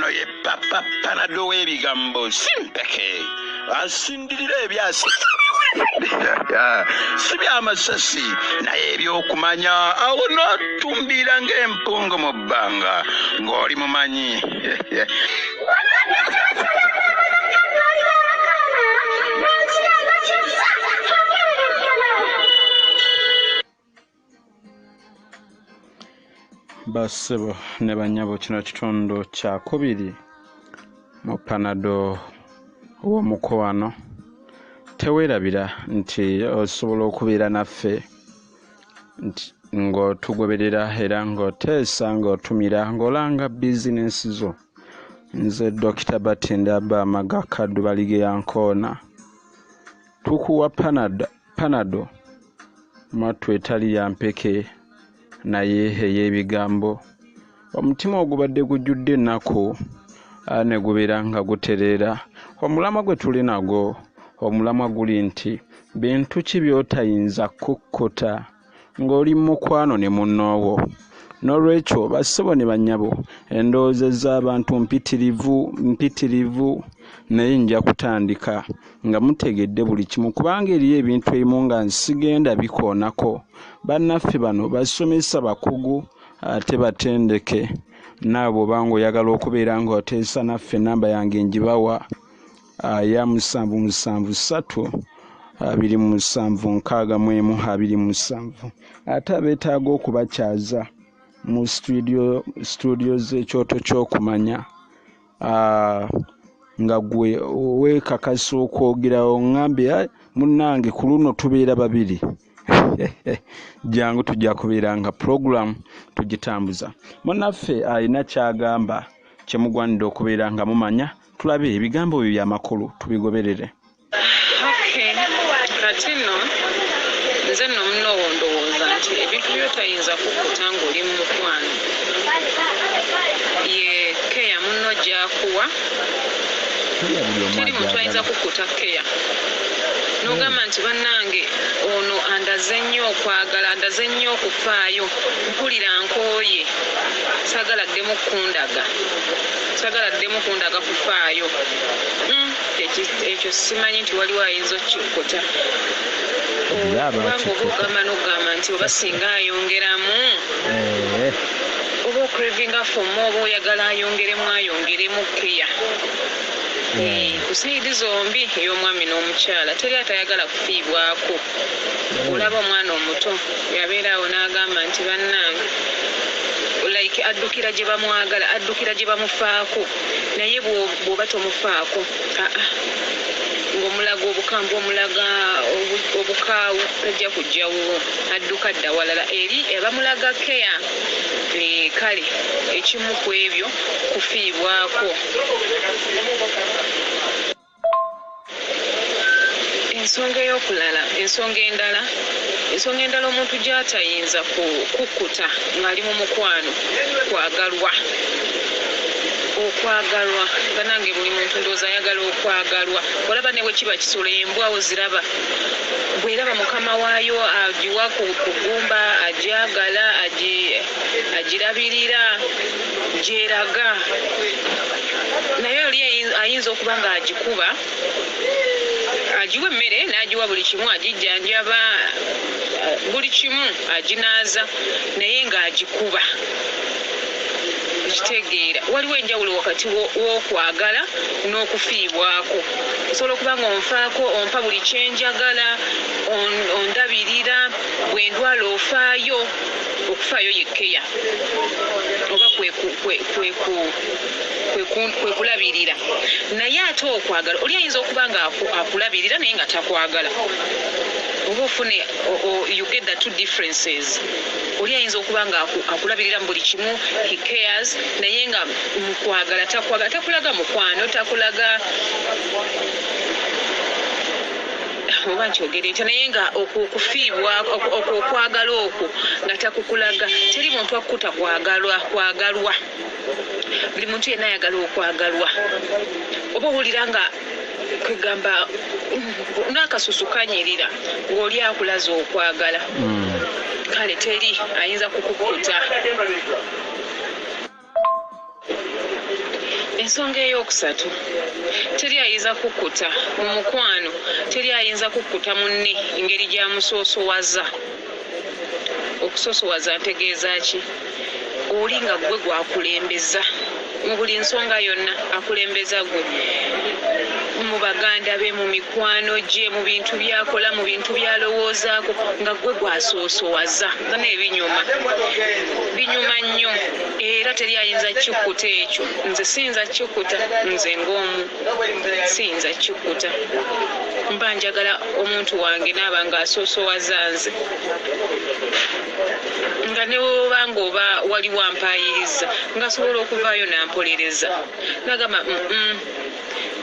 ono ye papa Panado w'ebigambo simpeke asindirira ebyasi si byamasasi naye ebyokumanya awo n'otumbira ng'empungu mu bbanga ng'oli mumanyi. Bassebo ne bannyabo kino kitundu kyakubiri mu Panado w'omukoano. Teweerabira nti osobola okubeera naffe ng'otugoberera era ng'oteesa ng'otumira ng'olanga bizinensi zo. Nze Dr. Batinde Abamaga Kaddu Balige Yankoona tukuwa Panado matu etali ya mpeke naye ey'ebigambo. Omutima ogubadde gujjudde ennaku ne gubeera nga gutereera. Omulamwa gwe tuli nagwo omulamwa guli nti bintu ki by'otayinza kukkuta ng'oli mu mukwano ne munnoowo. N'olwekyo bassebo ne bannyabo endowooza z'abantu mpitirivu naye nja kutandika nga mutegedde buli kimu kubanga eriyo ebintu ebimu nga nsigenda bikoonako. Bannaffe bano basomesa bakugu ate batendeke. Naabo banga oyagala okubeera ng'oteesa naffe namba yange njibawa ya 773 ate abeetaaga okubakyaza mu studio z'ekyoto ky'okumanya nga gwe weekakasa okwogerawo ŋŋambe munnange ku luno tubeera babiri. Jangu tujja kubeera nga program tugitambuza. Munnaffe alina kyagamba kyemugwanidde okubeera nga mumanya. Tulabe ebigambo byo byamakulu tubigoberere. Kati nno nze nno munnoowo ndowooza nti ebintu by'otayinza kukkuta ng'oli mu mukwano ye keya munno gy'akuwa. Teri muntu ayinza kukkuta keya n'ogamba nti bannange ono andaze nnyo okwagala, andaze nnyo okufaayo, mpulira nkooye, saagala ddemu kundaga kufaayo. Ekyo simanyi nti waliwo ayinza okikkuta. Kubanga oba ogamba n'ogamba nti oba singa ayongeramu oba okrevinga fomu oba oyagala ayongeremu keya. Ku sayidi zombi ey'omwami n'omukyala teri atayagala kufiibwako. Olaba omwana omuto yabeera awo n'agamba nti bannange like addukira gye bamwagala, addukira gye bamufaako, naye bw'oba tomufaako ng'omulaga obukambwe omulaga obukaawu tajja kujjawo, adduka dda walala eri abamulaga keya. Kale ekimu ku ebyo kufiibwako. Ensonga endala omuntu gy'atayinza kukkuta ng'ali mu mukwano kwagalwa. Okwagalwa banange buli muntu ndowooza ayagala okwagalwa. Olaba ne bwe kiba kisolo embwa oziraba, bw'eraba mukama waayo agiwa ku kugumba, agyagala, agirabirira, gyeraga. Naye oli ayinza okuba ng'agikuba, agiwa emmere n'agiwa buli kimu, agijjanjaba, buli kimu aginaaza, naye ng'agikuba. Kitegeera waliwo enjawulo wakati w'okwagala n'okufiibwako. Osobola okuba nga onfaako, ompa buli kyenjagala, ondabirira, bwe ndwala ofaayo. Okufaayo yekkeya oba kwe kulabirira. Naye ate okwagala oli ayinza okuba nga akulabirira naye nga takwagala. Oba ofune you get the two differences. Oli ayinza okuba nga akulabirira mu buli kimu, he cares, naye nga mu kwagala takwagala, takulaga mukwano, takulaga oba nkyogere ntya, naye nga okufiibwa okwagala okwo nga takukulaga. Teri muntu akkuta kwagalwa. Buli muntu yenna ayagala okwagalwa. Oba owulira nga kwegamba n'akasusu kanyirira ng'oli akulaza okwagala. Kale teri ayinza kukukkuta. ensonga ey'okusatu teri ayinza kukkuta mu mukwano teri ayinza kukkuta munne engeri gy'amusoosowaza. Okusoosowaza ntegeeza ki? Oli nga gwe gwakulembeza mu buli nsonga yonna, akulembeza gwe mu baganda be, mu mikwano gye, mu bintu byakola, mu bintu byalowoozaako, nga gwe gwasoosowaza. Gana ebinyuma nnyo era teri ayinza kikkuta ekyo. Nze siyinza kikkuta, nze ng'omu siyinza kikkuta. Mba njagala omuntu wange naaba ng'asoosowaza nze, nga ne bwoba ng'oba wali wampayiriza ng'asobola okuvaayo n'ampolereza n'agamba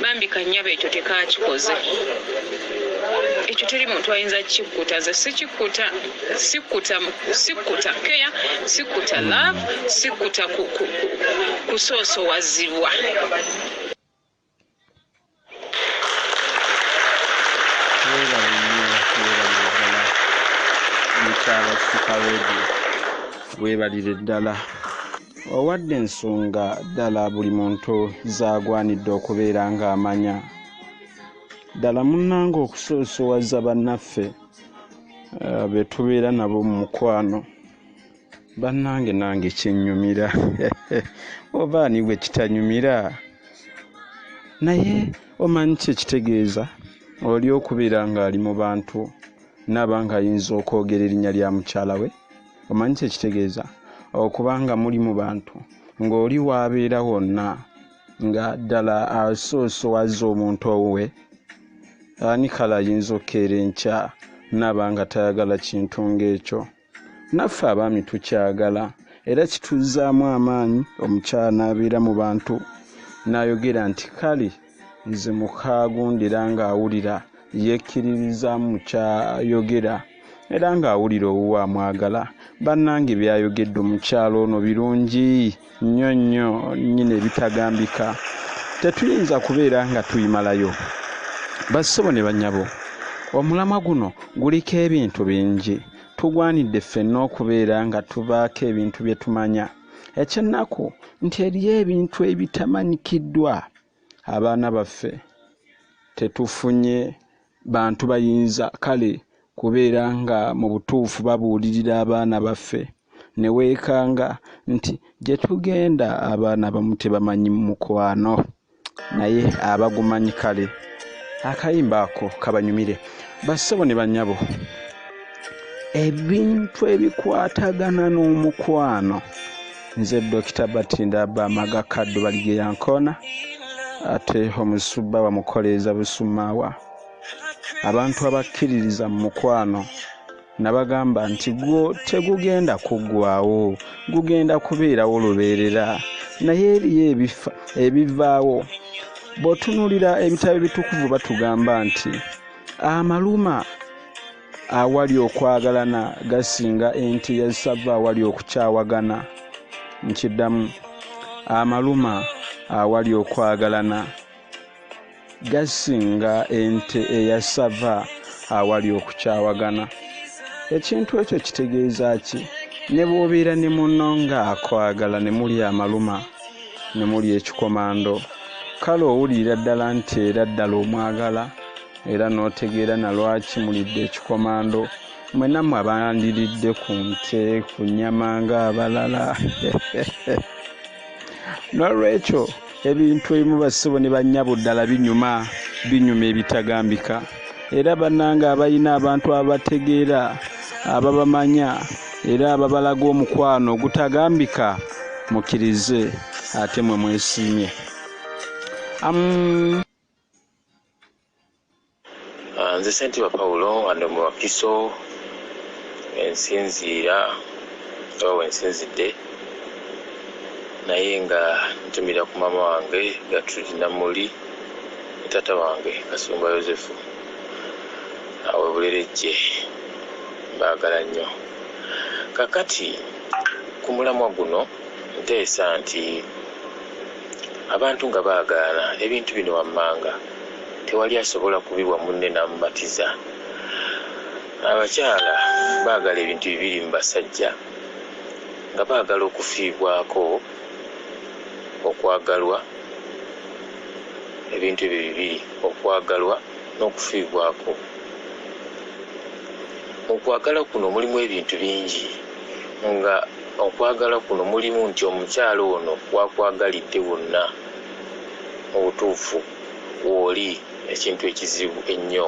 bambi kannyaba ekyo tekakikoze. Ekyo teri muntu ayinza kikkuta. Nze sikikkuta, sikkuta keya, sikkuta love, sikkuta kusoosowazibwa. Mukyala Sukaweedi weebalire ddala. Owadde ensonga ddala buli muntu zaagwanidde okubeera ng'amanya. Ddala munnange okusoosowaza bannaffe be tubeera nabo mu mukwano, bannange nange kinnyumira. Oba ani bwe kitanyumira? Naye omanyi kye kitegeeza oli okubeera ng'ali mu bantu naba ng'ayinza okwogera erinnya lya mukyala we. Omanyi kye kitegeeza okubanga muli mu bantu ng'oli waabeera wonna nga ddala asoosowaza omuntu owe, ani kale ayinza okkeera enkya naba nga tayagala kintu ng'ekyo. Naffe abaami tukyagala era kituzaamu amaanyi omukyala n'abeera mu bantu n'ayogera nti kale nze mukaagundira ng'awulira yekkiririzaamu kyayogera era ng'awulira owuwa amwagala. Bannange byayogedde omukyalo ono birungi nnyo nnyo nnyine ebitagambika. Tetuyinza kubeera nga tuyimalayo. Bassebo ne bannyabo, omulamwa guno guliko ebintu bingi. Tugwanidde ffenna okubeera nga tubaako ebintu bye tumanya. Ekyennaku nti eriyo ebintu ebitamanyikiddwa. Abaana baffe tetufunye bantu bayinza kale kubeera nga mu butuufu babuulirira abaana baffe ne weekanga nti gye tugenda abaana abamu tebamanyi mukwano, naye abagumanyi kale akayimba ako kabanyumire. Bassebo ne bannyabo, ebintu ebikwatagana n'omukwano, nze Dr. Batinda Abamaga Kaddu Balige Yankona, ate omusubba wamukoleeza Busumaawa. Abantu abakkiririza mu mukwano nabagamba nti gwo tegugenda kuggwaawo, gugenda kubeerawo lubeerera, naye eriyo ebivaawo. Bw'otunuulira ebitabo ebitukuvu batugamba nti amaluma awali okwagalana gasinga ente ya ssava awali okukyawagana. Nkiddamu, amaluma awali okwagalana gasinga ente eya ssava awali okukyawagana. Ekintu ekyo kitegeeza ki? Ne bw'obeera ne munno ng'akwagala ne muli amaluma ne muli ekikomando, kale owulira ddala nti era ddala omwagala era n'otegeera na lwaki mulidde ekikomando. Mwenna mmwe abandiridde ku nte, ku nnyama ng'abalala. N'olwekyo ebintu ebimu bassebo ne bannyabo ddala binyuma ebitagambika. Era bannange abalina abantu abategeera, ababamanya era ababalaga omukwano ogutagambika, mukkirize ate mwe mwesiimye. Nze Ssentibwa Paulo wano mu Wakiso ensinziira oba wensinzidde, naye nga ntumira ku mama wange Gertrude Namuli ne taata wange Kasumba Yosefu awe Bulerejje, mbaagala nnyo. Kakati ku mulamwa guno nteesa nti abantu nga baagalana ebintu bino wammanga tewali asobola kubiwa munne n'amumatiza. Abakyala baagala ebintu bibiri mu basajja, nga baagala okufiibwako, okwagalwa ebintu ebyo bibiri, okwagalwa n'okufiibwako. Okwagala kuno mulimu ebintu bingi, nga okwagala kuno mulimu nti omukyalo ono wakwagalidde wonna obutuufu w'oli ekintu ekizibu ennyo.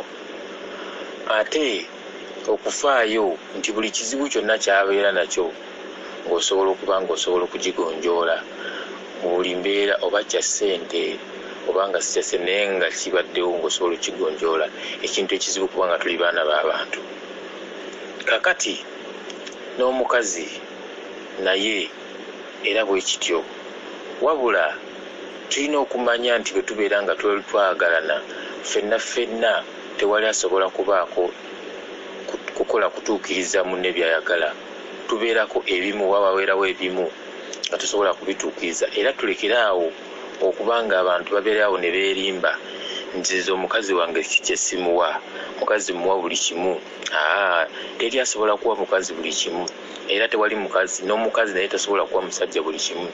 Ate okufaayo nti buli kizibu kyonna kyabeera nakyo ng'osobola okuba ng'osobola okugigonjoola mu buli mbeera, oba kya ssente obanga si kya ssente naye nga kibaddewo ng'osobola okukigonjoola, ekintu ekizibu kubanga tuli baana b'abantu. Kakati n'omukazi naye era bwe kityo, wabula tulina okumanya nti bwe tubeera nga twagalana ffenna tewali asobola kubaako kukola kutuukiriza munne byayagala. Tubeerako ebimu, wabaweerawo ebimu nga tusobola kubituukiriza, era tulekeraawo okubanga abantu babeerawo ne beerimba nziza omukazi wange kye simuwa, mukazi muwa buli kimu. Teri asobola kuwa mukazi buli kimu, era tewali mukazi n'omukazi naye tasobola kuwa musajja buli kimu.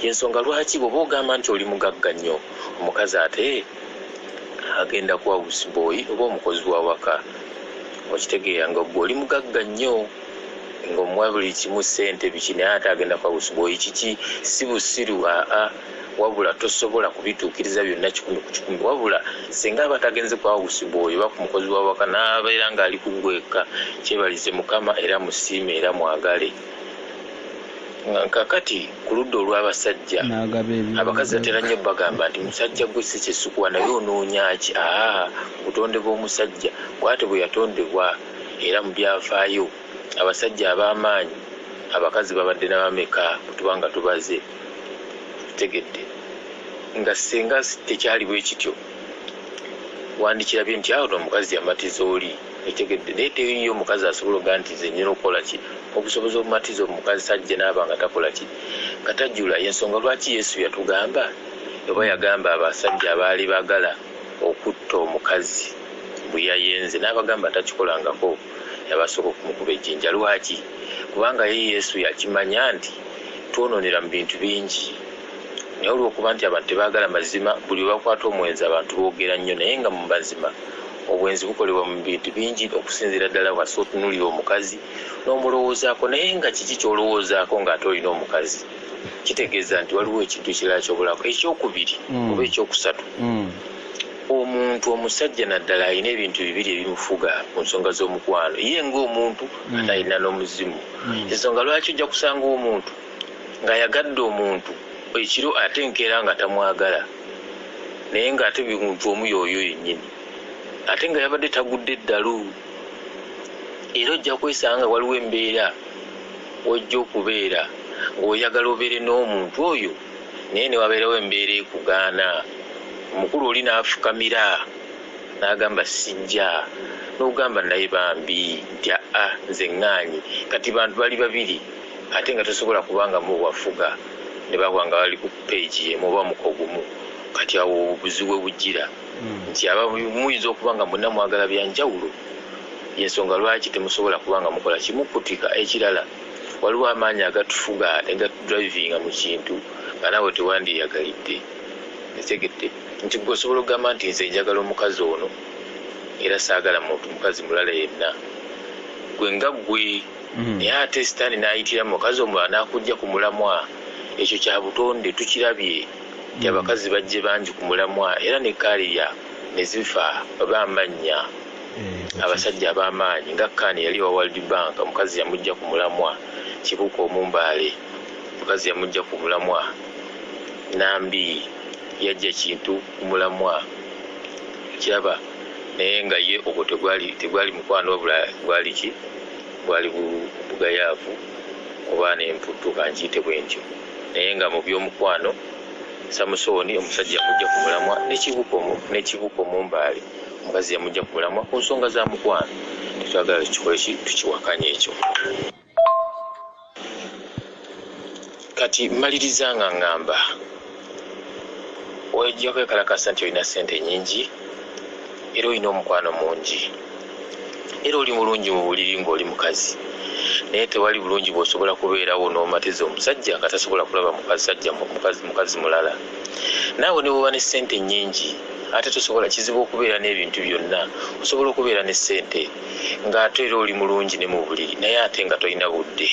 Yensonga lwaki bw'oba ogamba nti oli mugagga nnyo, omukazi ate agenda kuwa busibooyi oba omukozi wa waka. Okitegeera nga gwe oli mugagga nnyo ng'omuwa buli kimu, ssente biki, naye ate agenda kuwa busibooyi. Kiki si busiru, wabula tosobola kubituukiriza byonna 10 ku 10. Wabula singa aba tagenze kuwa busibooyi oba ku mukozi wa waka n'abeera ng'ali kugweka, kyebalize Mukama era musiime era mwagale. Kakati ku ludda olw'abasajja, abakazi batera nnyo bagamba nti musajja gwe si kyesikuwa naye onoonya ki? Butonde bw'omusajja bw'ate bwe yatondebwa. Era mu byafaayo abasajja ab'amaanyi abakazi babadde n'abameka kutubanga tubaze. Tegedde nga senga tekyali bwe kityo wandikirabye nti awo omukazi yamatiza oli. Etegedde naye teriyo omukazi asobola okuga nti nze nnyina okukola ki, obusobozi obumatiza omukazi sajja n'aba nga takola ki, nga tajjula. Yensonga lwaki Yesu yatugamba oba yagamba abasajja abaali bagala okutta omukazi bwe yayenze n'abagamba takikolangako, yabasooka okumukuba ejjinja. Lwaki? Kubanga ye Yesu yakimanya nti twonoonera mu bintu bingi, naye olw'okuba nti abantu tebaagala mazima, buli bakwata omwenzi abantu boogera nnyo, naye nga mu mazima obwenzi bukolebwa mu bintu bingi, okusinziira ddala wasi otunuulira omukazi n'omulowoozaako. Naye nga kiki ky'olowoozaako ng'ate olina omukazi? Kitegeeza nti waliwo ekintu kirala ky'obulako. Ekyokubiri oba ekyokusatu, omuntu omusajja naddala alina ebintu bibiri ebimufuga ku nsonga z'omukwano. Ye ng'omuntu ate alina n'omuzimu. Ensonga lwaki ojja kusanga omuntu ng'ayagadde omuntu ekiro ate nkeera nga tamwagala, naye ng'ate muntu omu y'oyo yennyini, ate nga yabadde tagudde eddalu. Era ojja kwesanga waliwo embeera wojja okubeera ng'oyagala obeere n'omuntu oyo, naye ne wabeerawo embeera ekugaana. Omukulu oli n'afukamira n'agamba sijja, n'ogamba naye bambi nti nze ŋŋaanyi. Kati bantu bali babiri ate nga tosobola kubanga mu wafuga ne baba nga bali ku peegi emu oba muko gumu. Kati awo obuzibu bujjira nti aba muyinza okuba nga mwenna mwagala bya njawulo. Yensonga lwaki temusobola kubanga mukola kimukutika. Ekirala, waliwo amaanyi agatufuga ne gatudrivinga mu kintu nga naawe tewandiyagalidde. Etegedde nti gwe osobola okugamba nti nze njagala omukazi ono era saagala muntu mukazi mulala yenna, gwe nga ggwe, naye ate sitaani n'ayitira mukazi omulala n'akujja ku mulamwa. Ekyo kya butonde, tukirabye nti abakazi bajje bangi ku mulamwa era ne kaliya ne zifa b'amannya. Abasajja ab'amaanyi nga Kaani yali wa World Bank, omukazi yamujja ku mulamwa. Kibuuka Omumbaale, omukazi yamujja ku mulamwa. Nambi yajja kintu ku mulamwa, kiraba naye nga ye ogwo tegwali mukwano wabula gwali ki, gwali bugayaavu oba n'emputtu kankiyite bwe ntyo. Naye nga mu by'omukwano Samusooni omusajja yamujja ku mulamwa, n'Ekibuuka Omumbaale omukazi yamujja ku mulamwa ku nsonga za mukwano. Tetwagala tukiwakanya ekyo. Kati mmaliriza nga ŋŋamba ojja kwekalakasa nti olina ssente nnyingi era olina omukwano mungi era oli mulungi mu buliri ng'oli mukazi, naye tewali bulungi bw'osobola kubeerawo n'omatiza omusajja nga tasobola kulaba mukazi mulala. Naawe ne bwoba ne ssente nnyingi ate tosobola kizibu okubeera n'ebintu byonna. Osobola okubeera ne ssente ng'ate era oli mulungi ne mu buliri naye ate nga tolina budde.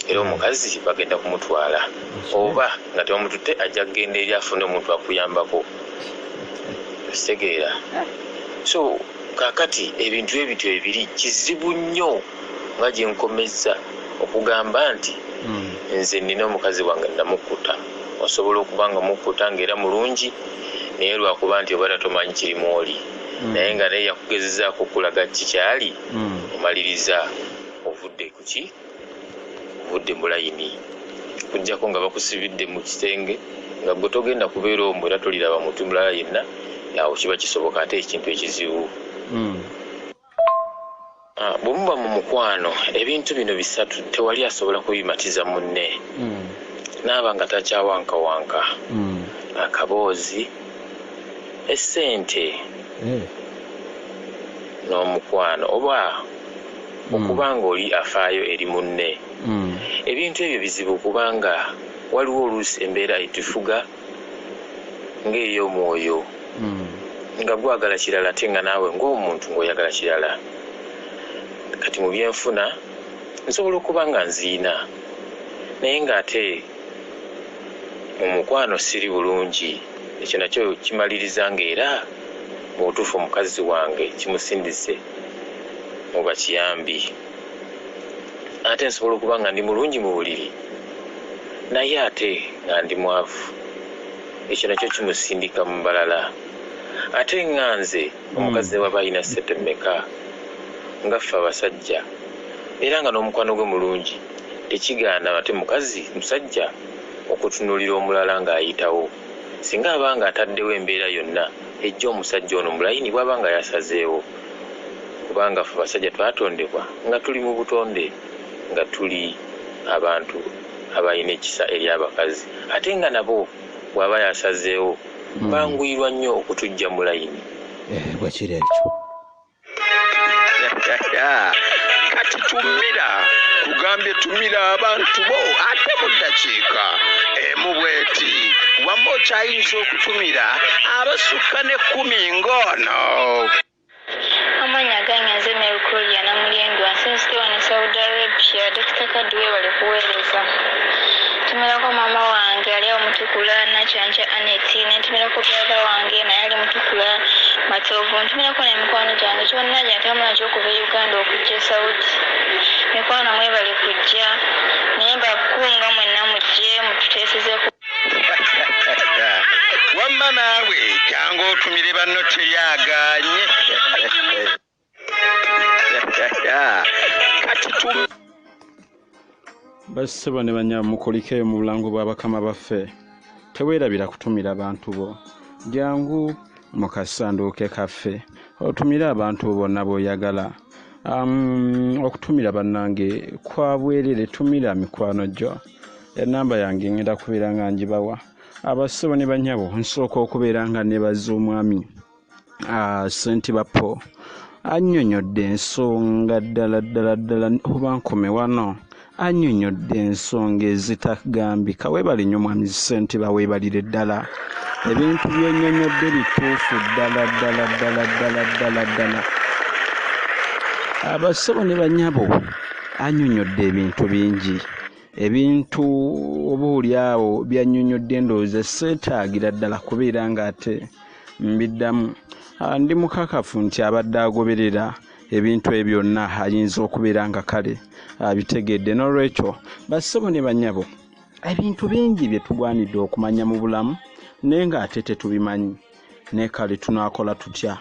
Era omukazi bagenda kumutwala oba nga tebamututte ajja kugenda eri afune omuntu akuyambako. Kitegeera. So kakati ebintu ebityo ebiri kizibu nnyo nga gye nkomezza okugamba nti nze nina omukazi wange namukkuta. Osobola okuba nga mukkuta ng'era mulungi naye lwakuba nti obadde tomanyi kirimu oli naye nga naye yakugezezaako okulaga kikyali omaliriza ovudde kuki ovudde mu layini kujjako nga bakusibidde mu kitenge nga gwe togenda kubeera omwo era toliraba muntu mulala yenna awo kiba kisoboka ate ekintu ekizibu. Bwe muba mu mukwano ebintu bino bisatu tewali asobola kubimatiza munne. Naaba nga takyawankawanka akaboozi essente n'omukwano oba okuba ng'oli afaayo eri munne. Ebintu ebyo bizibu kubanga waliwo oluusi embeera etufuga ng'ey'omwoyo nga gwagala kirala ate nga naawe ng'omuntu ng'oyagala kirala. Kati mu byenfuna nsobola okuba nga nziina naye ng'ate mu mukwano siri bulungi. Ekyo nakyo kimaliriza ng'era mu butuufu omukazi wange kimusindise mu bakiyambi. Ate nsobola okuba nga ndi mulungi mu buliri naye ate nga ndi mwavu. Ekyo nakyo kimusindika mu balala. Ate nga nze omukazi waba alina ssente mmeka nga ffe abasajja era nga n'omukwano gwe mulungi tekigaana ate musajja okutunuulira omulala ng'ayitawo singa aba nga ataddewo embeera yonna ejja omusajja ono mulayini bw'aba nga yasazeewo. Kubanga ffe abasajja twatondebwa nga tuli mu butonde nga tuli abantu abalina ekisa eri abakazi ate nga nabo bw'aba yasazeewo banguyirwa nnyo okutujja mu layini. Bwekiri ekyo kati tumira kugambye tumira abantu bo ate mu ddakiika emu bweti wamma okyayinza okutumira abasukka ne 10 ng'ono. Amanya gange nze Merkuria na Mulindwa nsensite wano Saudi Arabia. Dr. Kadwe bali kuweereza. Tumirako mama wange ali omutukula Nakyanja Aneti nentumirako brother wange naye ali mutukula Matovu ntumirako n'emikwano gyange kyonna gyentambula nakyo okuva e Uganda okujja Saudi. Mikwano mwebali kujja naye mbakunga mwenna mujje mututeesezeeko. Wamma naawe jangu otumire banno teryaganye. Kati bassebo ne banyabo mukolikeyo mu bulango bw'abakama baffe. Teweerabira kutumira abantu bo. Jangu mu kasanduuke kaffe otumire abantu bonna b'oyagala. Okutumira bannange kwa bwerere tumira mikwano gyo. Enamba yange ngenda kubeera nga ngibawa. Abassebo ne banyabo nsooka okubeera nga nebaza omwami Senti Bapo annyonnyodde ensonga ddala oba nkome wano. Annyonnyodde ensonga ezitagambika. Weebali nnyo mwami Senti baweebalire ddala. Ebintu by'ennyonnyodde bituufu ddala. Abassebo ne banyabo annyonnyodde ebintu bingi. Ebintu oboolyawo byannyonnyodde ndowooza seetaagira ddala kubeera ng'ate mbiddamu. Ndi mukakafu nti abadde agoberera ebintu ebyo byonna ayinza okubeera nga kale abitegedde. N'olwekyo bassebo ne banyabo ebintu bingi bye tugwanidde okumanya mu bulamu naye ng'ate tetubimanyi ne kale tunaakola tutya.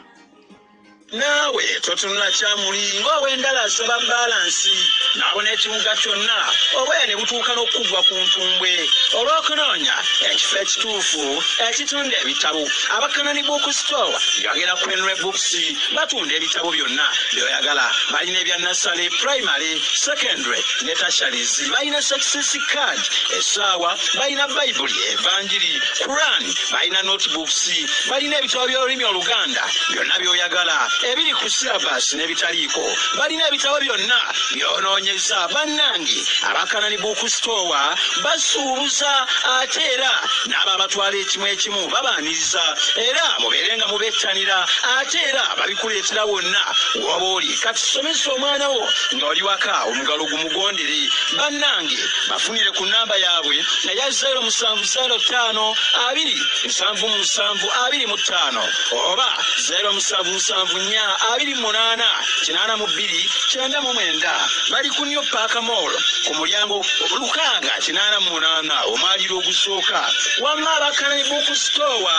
Naawe totunula kyamuli ng'ow'endala asaba balansi n'abona ekibuga kyonna obwera ne butuuka n'okugwa ku ntumbwe olw'okunoonya ekifo ekituufu ekitunda ebitabo abakanani bookstore yogera Quenre Books batunda ebitabo byonna byoyagala balina ebya nursery primary secondary ne tertiaries balina success card essaawa balina Bible evanjiri Quran balina notebooks balina ebitabo by'olulimi Oluganda byonna byoyagala ebiri ku syllabus n'ebitaliiko balina ebitabo byonna byonoonyeza bannange abakanani bookstore basuubuza ate era n'abo abatwala ekimu babaaniriza era mubeerenga mubettanira ate era babikuleetera wonna waba oli kati somesa omwana wo ng'oli waka omugalo gumugondere bannange bafunire ku nnamba yaabwe eya 0705 27725 oba 0774288299 bali ku New Park Mall ku mulyango 688 omwaliro ogusooka wamma abakanani bookstore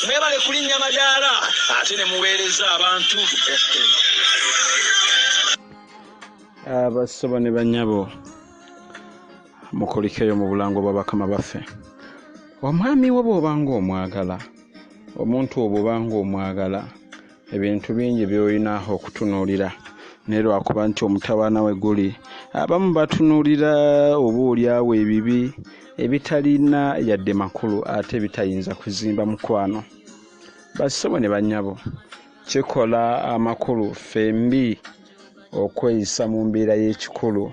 mwebale kulinnya madaala ate ne muweereza abantu abasaba ne banyabo mukolikeyo mu bulango bw'abakama baffe omwami wo bw'obanga omwagala omuntu obw'obanga omwagala ebintu bingi by'olina okutunuulira naye lwakuba nti omutawaana we guli abamu batunuulira oboolyawo ebibi ebitalina yadde makulu ate bitayinza kuzimba mukwano basabo ne banyabo kikola amakulu fembi okweyisa mu mbeera y'ekikulu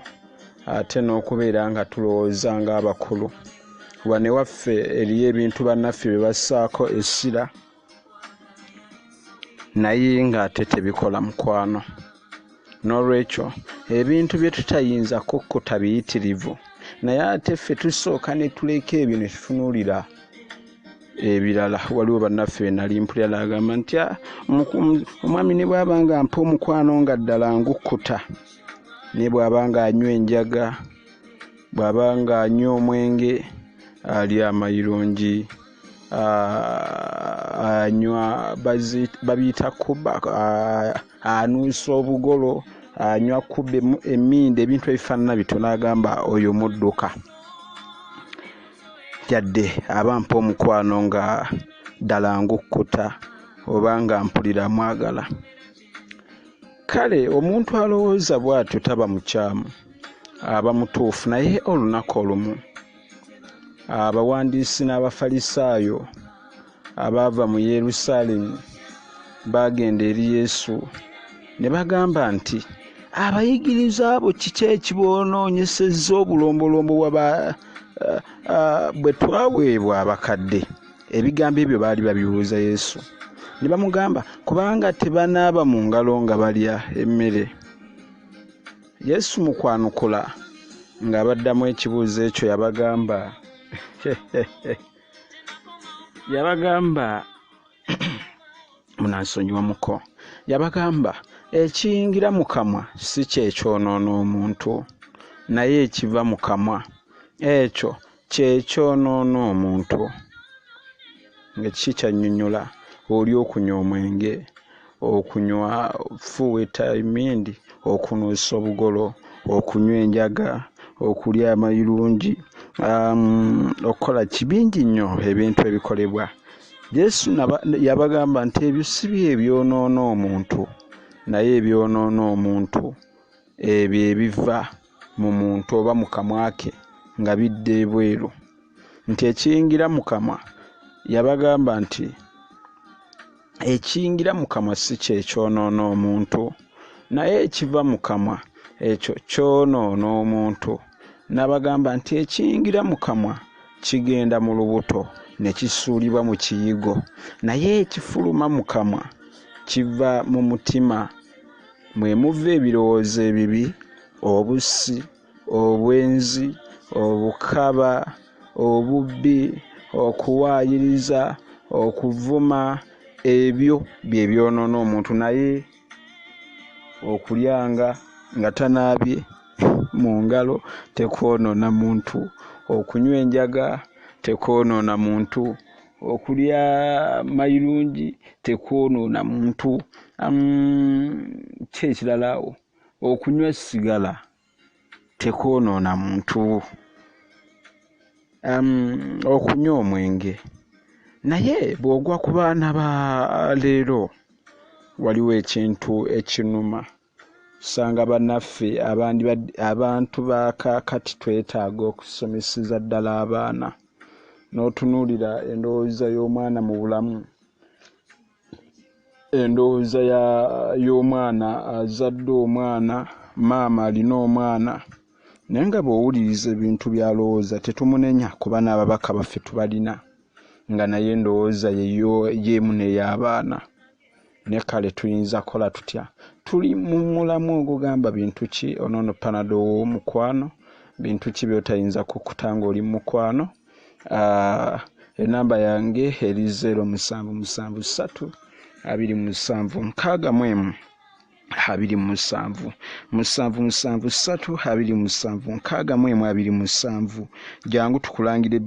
ate n'okubeera nga tulowooza ng'abakulu wane waffe eriyo ebintu bannaffe bye bassaako essira naye ng'ate tebikola mukwano n'olwekyo ebintu bye tutayinza kukkuta biyitirivu naye ate ffe tusooka ne tuleka ebyo ne tutunuulira ebirala waliwo bannaffe be nali mpulira agamba nti omwami ne bw'aba nga mpa omukwano nga ddala ngukkuta ne bw'aba nga anywa enjaga bw'aba nga anywa omwenge ali amayirungi anywa babiyita kuba anuusa obugolo anywa kuba emmindi ebintu ebifaanana bito n'agamba oyo mudduka yadde abampa omukwano nga ddala ngukkuta oba nga mpulira mwagala kale omuntu alowooza bw'atyo taba mukyamu aba mutuufu naye olunaku olumu abawandiisi n'abafalisaayo abaava mu Yerusaalemi bagenda eri Yesu ne bagamba nti abayigiriza abo kiki ekiboonoonyesezza obulombolombo bwe twaweebwa abakadde ebigambo ebyo baali babibuuza Yesu ne bamugamba kubanga tebanaaba mu ngalo nga balya emmere Yesu mu kwanukula ng'abaddamu ekibuuzo ekyo yabagamba munansonyiwamuko yabagamba ekiyingira mu kamwa si kyekyonoona omuntu naye ekiva mu kamwa ekyo kyekyonoona omuntu nga kiki kyannyonnyola oli okunywa omwenge okunywa fuweta emindi okunuusa obugolo okunywa enjaga okulya amayirungi okukola kibingi nnyo ebintu ebikolebwa Yesu yabagamba nti ebyo si bye ebyonoona omuntu naye ebyonoona omuntu ebyo ebiva mu muntu oba mu kamwa ke nga bidde ebweru nti ekiyingira mu kamwa yabagamba nti ekiyingira mu kamwa si kyekyonoona omuntu naye ekiva mu kamwa ekyo kyonoona omuntu n'abagamba nti ekiyingira mu kamwa kigenda mu lubuto ne kisuulibwa mu kiyigo naye ekifuluma mu kamwa kiva mu mutima mwe muva ebirowoozo ebibi obussi obwenzi obukaba obubbi okuwaayiriza okuvuma ebyo bye byonoona omuntu naye okulyanga nga tanaabye mu ngalo tekwonoona muntu okunywa enjaga tekwonoona muntu okulya mayirungi tekwonoona muntu kyekiralawo okunywa sigala tekwonoona muntu okunywa omwenge naye bw'ogwa ku baana ba leero waliwo ekintu ekinuma usanga bannaffe abantu bakakati twetaaga okusomeseza ddala abaana n'otunuulira endowooza y'omwana mu bulamu endowooza y'omwana azadde omwana maama alina omwana naye nga bw'owuliriza ebintu by'alowooza tetumunenya kuba n'ababaka baffe tubalina nga naye endowooza yeemu n'ey'abaana ne kale tuyinza kola tutya tuli mu mulamu ogugamba bintu ki onoono panado w'omukwano bintu ki by'otayinza kukutanga oli mu mukwano enamba yange eri 0773 27 61 27 773 27 61 jangu tukulangire